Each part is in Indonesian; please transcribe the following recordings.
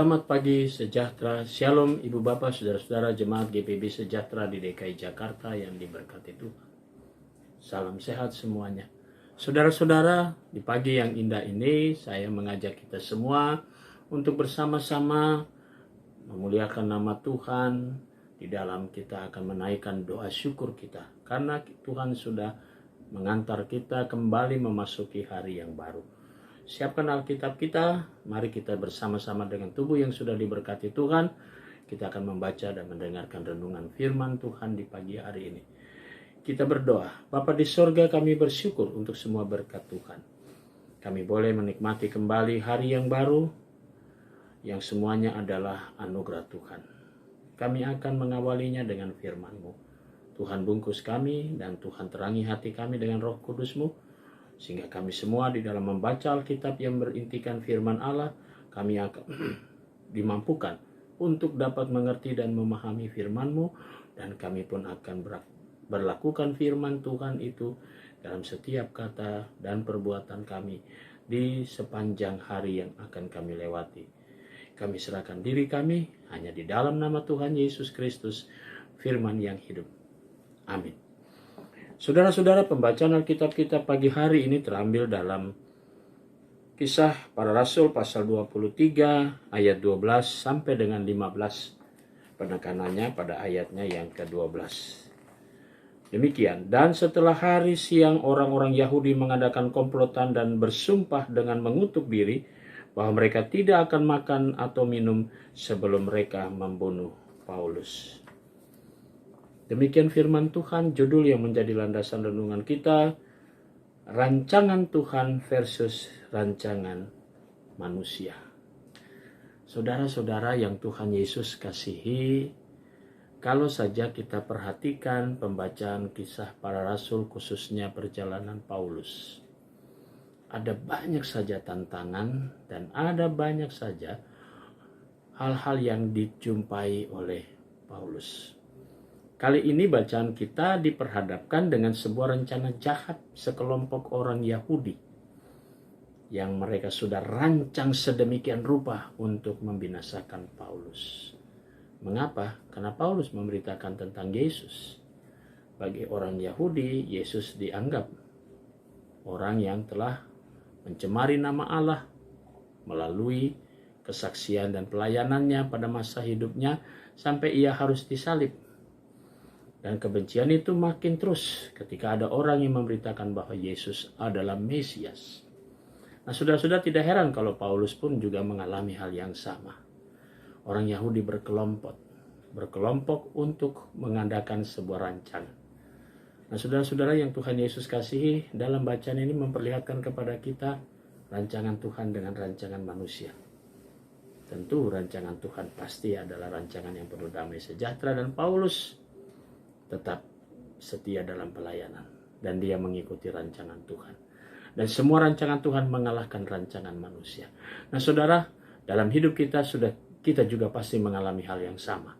Selamat pagi, sejahtera, shalom ibu bapak, saudara-saudara jemaat GPB Sejahtera di DKI Jakarta yang diberkati Tuhan. Salam sehat semuanya. Saudara-saudara, di pagi yang indah ini saya mengajak kita semua untuk bersama-sama memuliakan nama Tuhan. Di dalam kita akan menaikkan doa syukur kita, karena Tuhan sudah mengantar kita kembali memasuki hari yang baru. Siapkan Alkitab kita, mari kita bersama-sama dengan tubuh yang sudah diberkati Tuhan. Kita akan membaca dan mendengarkan renungan firman Tuhan di pagi hari ini. Kita berdoa. Bapa di sorga, kami bersyukur untuk semua berkat Tuhan. Kami boleh menikmati kembali hari yang baru, yang semuanya adalah anugerah Tuhan. Kami akan mengawalinya dengan firman-Mu. Tuhan bungkus kami dan Tuhan terangi hati kami dengan Roh Kudus-Mu, sehingga kami semua di dalam membaca Alkitab yang berintikan firman Allah, kami akan dimampukan untuk dapat mengerti dan memahami firman-Mu, dan kami pun akan berlakukan firman Tuhan itu dalam setiap kata dan perbuatan kami di sepanjang hari yang akan kami lewati. Kami serahkan diri kami hanya di dalam nama Tuhan Yesus Kristus, firman yang hidup. Amin. Saudara-saudara, pembacaan Alkitab kita pagi hari ini terambil dalam Kisah Para Rasul pasal 23 ayat 12 sampai dengan 15. Penekanannya pada ayatnya yang ke-12. Demikian, dan setelah hari siang orang-orang Yahudi mengadakan komplotan dan bersumpah dengan mengutuk diri bahwa mereka tidak akan makan atau minum sebelum mereka membunuh Paulus. Demikian firman Tuhan, judul yang menjadi landasan renungan kita, rancangan Tuhan versus rancangan manusia. Saudara-saudara yang Tuhan Yesus kasihi, kalau saja kita perhatikan pembacaan Kisah Para Rasul, khususnya perjalanan Paulus, ada banyak saja tantangan dan ada banyak saja hal-hal yang dijumpai oleh Paulus. Kali ini bacaan kita diperhadapkan dengan sebuah rencana jahat sekelompok orang Yahudi yang mereka sudah rancang sedemikian rupa untuk membinasakan Paulus. Mengapa? Karena Paulus memberitakan tentang Yesus. Bagi orang Yahudi, Yesus dianggap orang yang telah mencemari nama Allah melalui kesaksian dan pelayanannya pada masa hidupnya sampai ia harus disalib. Dan kebencian itu makin terus ketika ada orang yang memberitakan bahwa Yesus adalah Mesias. Nah, saudara-saudara, tidak heran kalau Paulus pun juga mengalami hal yang sama. Orang Yahudi berkelompok untuk mengadakan sebuah rancangan. Nah, saudara-saudara yang Tuhan Yesus kasihi, dalam bacaan ini memperlihatkan kepada kita rancangan Tuhan dengan rancangan manusia. Tentu rancangan Tuhan pasti adalah rancangan yang penuh damai sejahtera, dan Paulus tetap setia dalam pelayanan dan dia mengikuti rancangan Tuhan. Dan semua rancangan Tuhan mengalahkan rancangan manusia. Nah, saudara, dalam hidup kita juga pasti mengalami hal yang sama.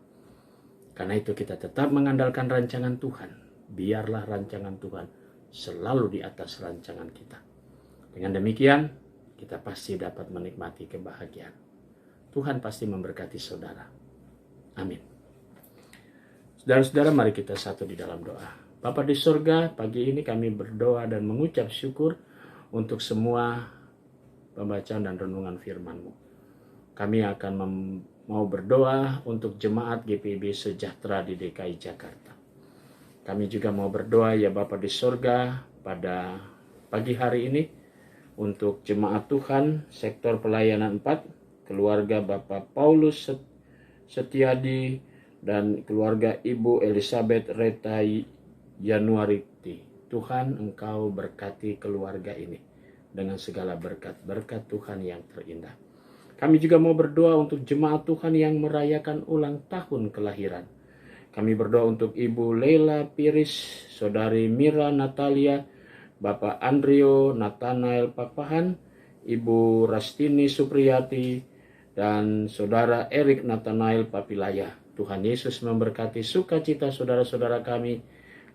Karena itu kita tetap mengandalkan rancangan Tuhan. Biarlah rancangan Tuhan selalu di atas rancangan kita. Dengan demikian, kita pasti dapat menikmati kebahagiaan. Tuhan pasti memberkati saudara. Amin. Saudara-saudara, mari kita satu di dalam doa. Bapa di surga, pagi ini kami berdoa dan mengucap syukur untuk semua pembacaan dan renungan firman-Mu. Kami akan mau berdoa untuk jemaat GPB Sejahtera di DKI Jakarta. Kami juga mau berdoa ya Bapa di surga pada pagi hari ini untuk jemaat Tuhan sektor pelayanan 4, keluarga Bapak Paulus Setiadi dan keluarga Ibu Elizabeth Reta Yanuariti. Tuhan, Engkau berkati keluarga ini dengan segala berkat Tuhan yang terindah. Kami juga mau berdoa untuk jemaat Tuhan yang merayakan ulang tahun kelahiran. Kami berdoa untuk Ibu Leila Piris, Saudari Mira Natalia, Bapak Andrio Nathanael Papahan, Ibu Rastini Supriyati, dan Saudara Erik Nathanael Papilaya. Tuhan Yesus memberkati sukacita saudara-saudara kami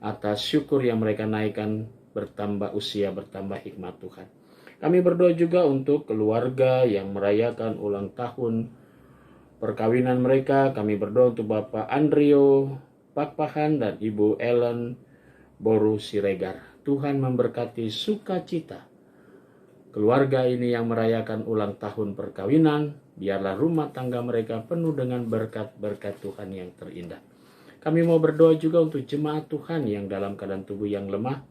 atas syukur yang mereka naikkan, bertambah usia, bertambah hikmat Tuhan. Kami berdoa juga untuk keluarga yang merayakan ulang tahun perkawinan mereka. Kami berdoa untuk Bapak Andrio Pakpahan dan Ibu Ellen Boru Siregar. Tuhan memberkati sukacita keluarga ini yang merayakan ulang tahun perkawinan. Biarlah rumah tangga mereka penuh dengan berkat-berkat Tuhan yang terindah. Kami mau berdoa juga untuk jemaat Tuhan yang dalam keadaan tubuh yang lemah.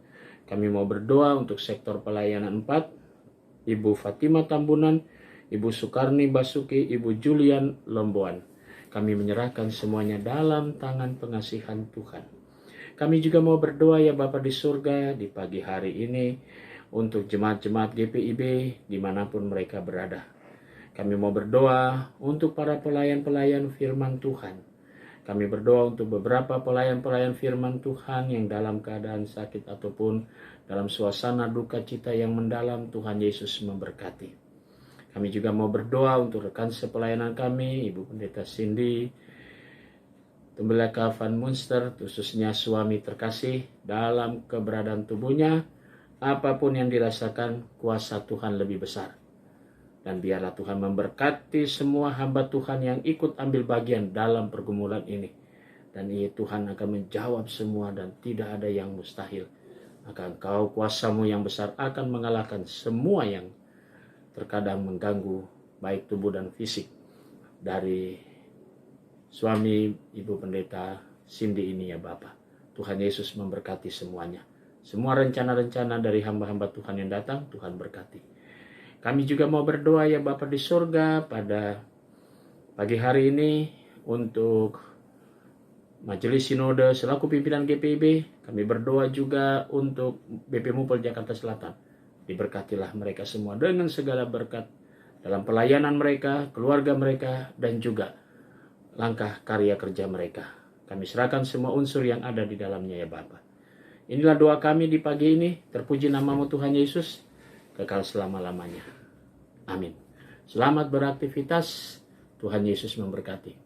Kami mau berdoa untuk sektor pelayanan 4, Ibu Fatima Tambunan, Ibu Sukarni Basuki, Ibu Julian Lomboan. Kami menyerahkan semuanya dalam tangan pengasihan Tuhan. Kami juga mau berdoa ya Bapa di surga di pagi hari ini untuk jemaat-jemaat GPIB dimanapun mereka berada. Kami mau berdoa untuk para pelayan-pelayan firman Tuhan. Kami berdoa untuk beberapa pelayan-pelayan firman Tuhan yang dalam keadaan sakit ataupun dalam suasana duka cita yang mendalam. Tuhan Yesus memberkati. Kami juga mau berdoa untuk rekan sepelayanan kami, Ibu Pendeta Cindy, Tembelaka Van Munster, khususnya suami terkasih dalam keberadaan tubuhnya. Apapun yang dirasakan, kuasa Tuhan lebih besar. Dan biarlah Tuhan memberkati semua hamba Tuhan yang ikut ambil bagian dalam pergumulan ini. Dan Tuhan akan menjawab semua dan tidak ada yang mustahil. Maka Engkau kuasamu yang besar akan mengalahkan semua yang terkadang mengganggu baik tubuh dan fisik dari suami Ibu Pendeta Cindy ini ya Bapak. Tuhan Yesus memberkati semuanya. Semua rencana-rencana dari hamba-hamba Tuhan yang datang, Tuhan berkati. Kami juga mau berdoa ya Bapa di surga pada pagi hari ini untuk Majelis Sinode selaku pimpinan GPIB. Kami berdoa juga untuk BP Mupel Jakarta Selatan. Diberkatilah mereka semua dengan segala berkat dalam pelayanan mereka, keluarga mereka, dan juga langkah karya kerja mereka. Kami serahkan semua unsur yang ada di dalamnya ya Bapa. Inilah doa kami di pagi ini. Terpuji namamu Tuhan Yesus, kekal selama-lamanya. Amin. Selamat beraktivitas. Tuhan Yesus memberkati.